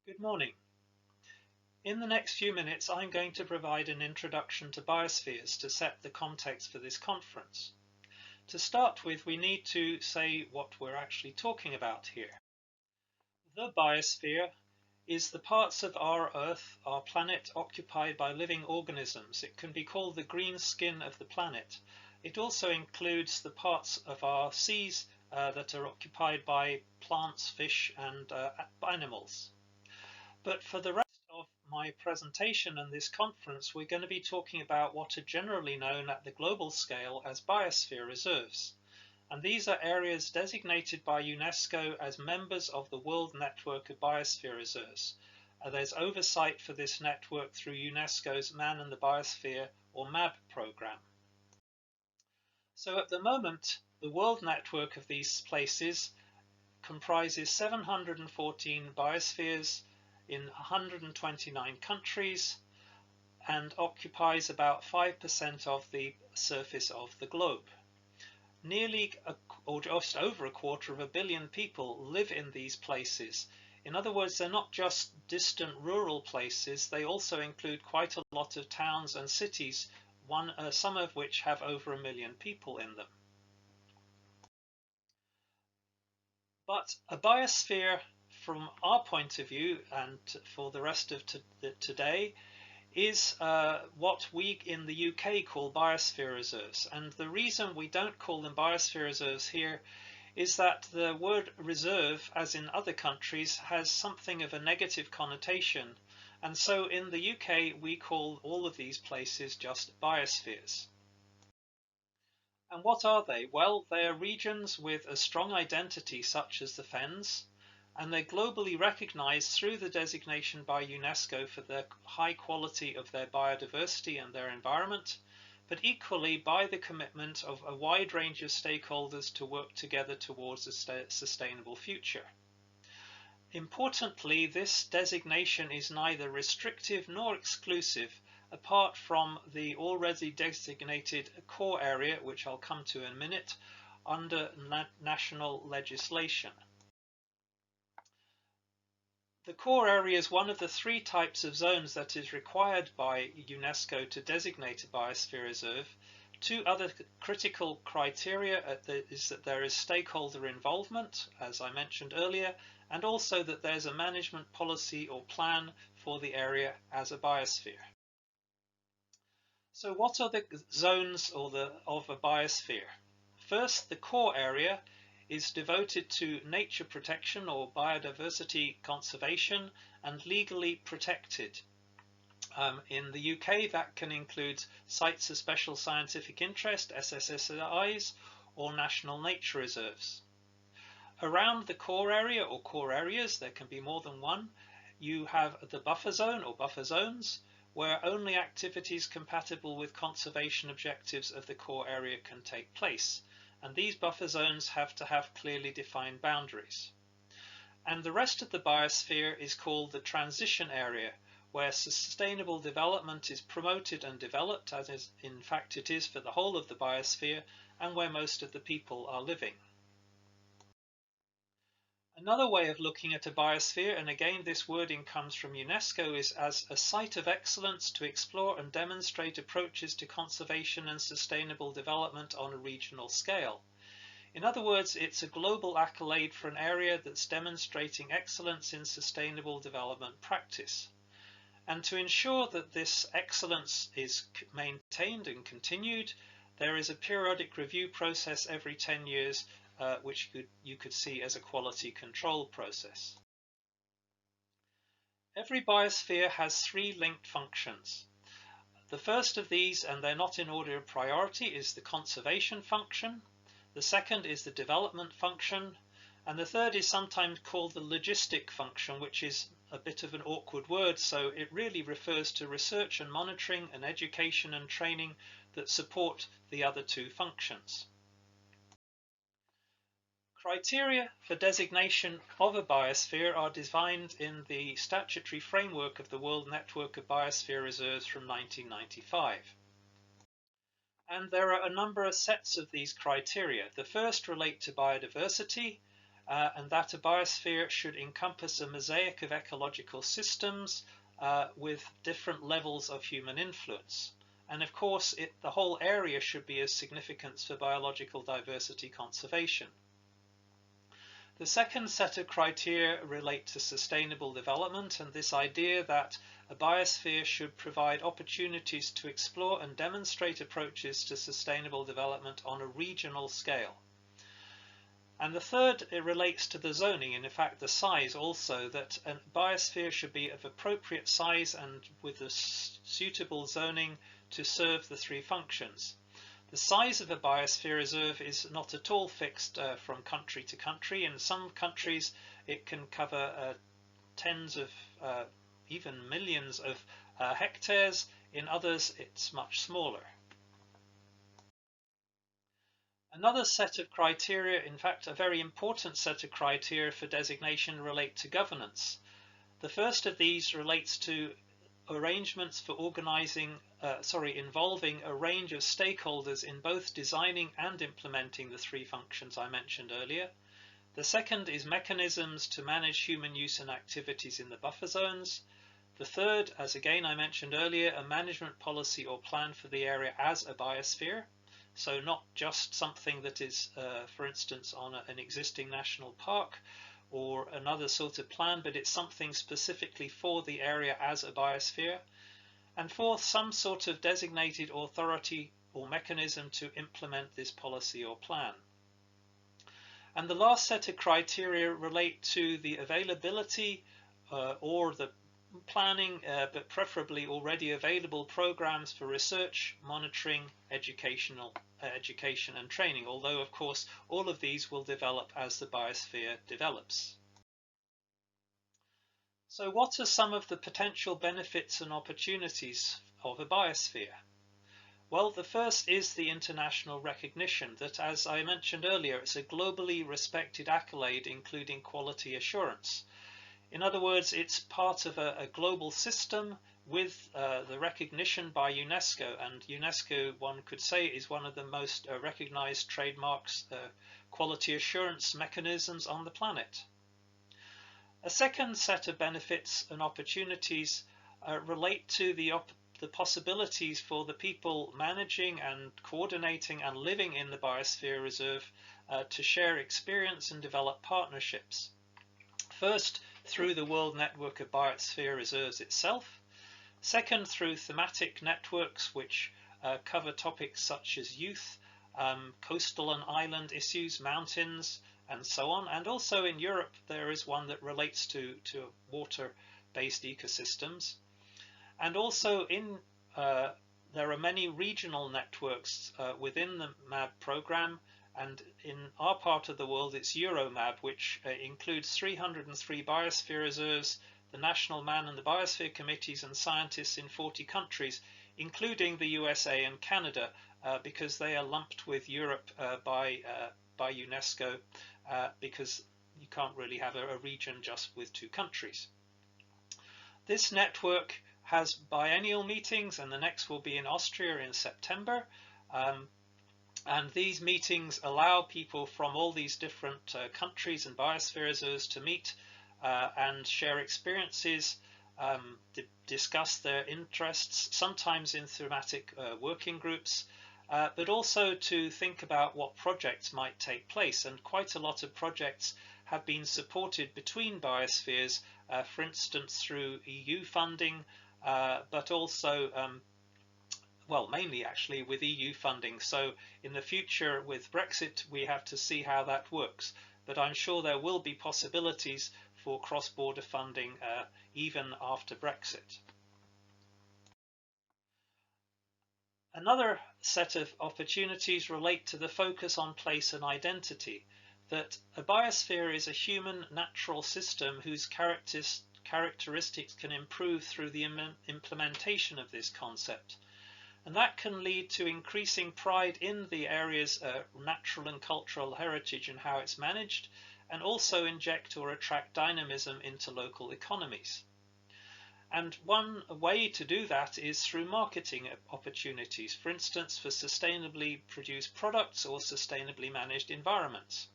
Good morning. In the next few minutes, I'm going to provide an introduction to biospheres to set the context for this conference. To start with, we need to say what we're actually talking about here. The biosphere is the parts of our Earth, our planet, occupied by living organisms. It can be called the green skin of the planet. It also includes the parts of our seas that are occupied by plants, fish, and animals. But for the rest of my presentation and this conference, we're going to be talking about what are generally known at the global scale as biosphere reserves. And these are areas designated by UNESCO as members of the World Network of Biosphere Reserves. There's oversight for this network through UNESCO's Man and the Biosphere, or MAB program. So at the moment, the World Network of these places comprises 714 biospheres in 129 countries and occupies about 5% of the surface of the globe. Nearly or just over a quarter of a billion people live in these places. In other words, they're not just distant rural places, they also include quite a lot of towns and cities, some of which have over 1 million people in them. But a biosphere, from our point of view and for the rest of today, is what we in the UK call biosphere reserves. And the reason we don't call them biosphere reserves here is that the word reserve, as in other countries, has something of a negative connotation. And so in the UK, we call all of these places just biospheres. And what are they? Well, they are regions with a strong identity, such as the Fens, and they're globally recognized through the designation by UNESCO for the high quality of their biodiversity and their environment, but equally by the commitment of a wide range of stakeholders to work together towards a sustainable future. Importantly, this designation is neither restrictive nor exclusive, apart from the already designated core area, which I'll come to in a minute, under national legislation. The core area is one of the 3 types of zones that is required by UNESCO to designate a biosphere reserve. 2 other critical criteria is that there is stakeholder involvement, as I mentioned earlier, and also that there's a management policy or plan for the area as a biosphere. So what are the zones of a biosphere? First, the core area is devoted to nature protection or biodiversity conservation and legally protected. In the UK, that can include sites of special scientific interest, SSSIs, or national nature reserves. Around the core area or core areas, there can be more than one, you have the buffer zone or buffer zones, where only activities compatible with conservation objectives of the core area can take place. And these buffer zones have to have clearly defined boundaries. And the rest of the biosphere is called the transition area, where sustainable development is promoted and developed, as is, in fact it is for the whole of the biosphere, and where most of the people are living. Another way of looking at a biosphere, and again this wording comes from UNESCO, is as a site of excellence to explore and demonstrate approaches to conservation and sustainable development on a regional scale. In other words, it's a global accolade for an area that's demonstrating excellence in sustainable development practice. And to ensure that this excellence is maintained and continued, there is a periodic review process every 10 years which you could see as a quality control process. Every biosphere has 3 linked functions. The first of these, and they're not in order of priority, is the conservation function. The second is the development function. And the third is sometimes called the logistic function, which is a bit of an awkward word, so it really refers to research and monitoring and education and training that support the other 2 functions. Criteria for designation of a biosphere are defined in the statutory framework of the World Network of Biosphere Reserves from 1995. And there are a number of sets of these criteria. The first relate to biodiversity, and that a biosphere should encompass a mosaic of ecological systems with different levels of human influence. And of course, the whole area should be of significance for biological diversity conservation. The second set of criteria relate to sustainable development and this idea that a biosphere should provide opportunities to explore and demonstrate approaches to sustainable development on a regional scale. And the third, it relates to the zoning, and in fact the size also, that a biosphere should be of appropriate size and with a suitable zoning to serve the three functions. The size of a biosphere reserve is not at all fixed from country to country. In some countries it can cover tens of, even millions of hectares. In others it's much smaller. Another set of criteria, in fact a very important set of criteria for designation, relate to governance. The first of these relates to arrangements for involving a range of stakeholders in both designing and implementing the three functions I mentioned earlier. The second is mechanisms to manage human use and activities in the buffer zones. The third, as again I mentioned earlier, a management policy or plan for the area as a biosphere. So not just something that is, for instance, on an existing national park or another sort of plan, but it's something specifically for the area as a biosphere. And fourth, some sort of designated authority or mechanism to implement this policy or plan. And the last set of criteria relate to the availability or the planning, but preferably already available programs for research, monitoring, education and training, although of course all of these will develop as the biosphere develops. So what are some of the potential benefits and opportunities of a biosphere? Well, the first is the international recognition that, as I mentioned earlier, it's a globally respected accolade including quality assurance. In other words, it's part of a global system with the recognition by UNESCO, and UNESCO, one could say, is one of the most recognized trademarks, quality assurance mechanisms on the planet. A second set of benefits and opportunities relate to the possibilities for the people managing and coordinating and living in the biosphere reserve to share experience and develop partnerships. First, through the World Network of Biosphere Reserves itself. Second, through thematic networks which cover topics such as youth, coastal and island issues, mountains, and so on. And also in Europe there is one that relates to water-based ecosystems. And also there are many regional networks within the MAB program, and in our part of the world it's EuroMAB, which includes 303 biosphere reserves, the national man and the biosphere committees and scientists in 40 countries, including the USA and Canada, because they are lumped with Europe by UNESCO, because you can't really have a region just with two countries. This network has biennial meetings, and the next will be in Austria in September. And these meetings allow people from all these different countries and biosphere reserves to meet and share experiences, discuss their interests, sometimes in thematic working groups, but also to think about what projects might take place. And quite a lot of projects have been supported between biospheres, for instance through EU funding, but also well, mainly actually with EU funding. So in the future with Brexit we have to see how that works, but I'm sure there will be possibilities for cross-border funding even after Brexit. Another set of opportunities relate to the focus on place and identity, that a biosphere is a human natural system whose characteristics can improve through the implementation of this concept. And that can lead to increasing pride in the area's natural and cultural heritage and how it's managed, and also inject or attract dynamism into local economies. And one way to do that is through marketing opportunities, for instance for sustainably produced products or sustainably managed environments.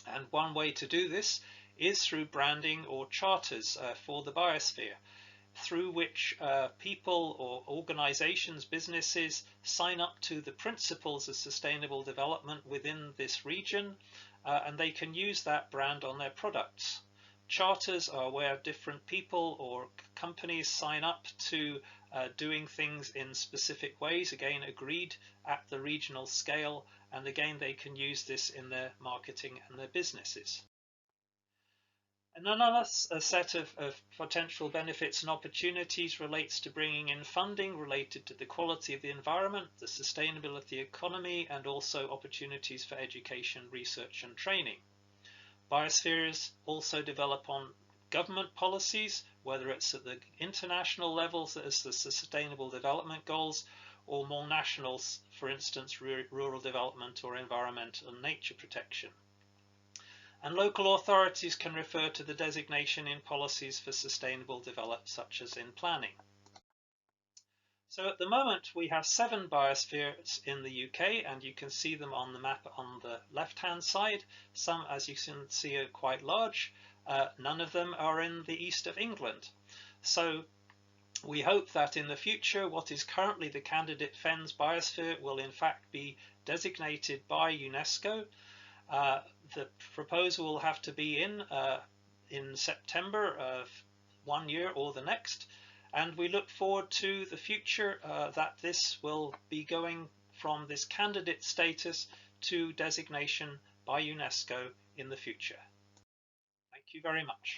And one way to do this is through branding or charters for the biosphere, through which people or organizations, businesses sign up to the principles of sustainable development within this region, and they can use that brand on their products. Charters are where different people or companies sign up to doing things in specific ways, again agreed at the regional scale, and again they can use this in their marketing and their businesses. And another set of potential benefits and opportunities relates to bringing in funding related to the quality of the environment, the sustainability economy, and also opportunities for education, research and training. Biospheres also develop on government policies, whether it's at the international levels as the Sustainable Development Goals, or more national, for instance, rural development or environmental and nature protection. And local authorities can refer to the designation in policies for sustainable development, such as in planning. So at the moment we have 7 biospheres in the UK, and you can see them on the map on the left-hand side. Some, as you can see, are quite large. None of them are in the east of England. So we hope that in the future what is currently the Candidate Fens biosphere will in fact be designated by UNESCO. The proposal will have to be in September of one year or the next, and we look forward to the future that this will be going from this candidate status to designation by UNESCO in the future. Thank you very much.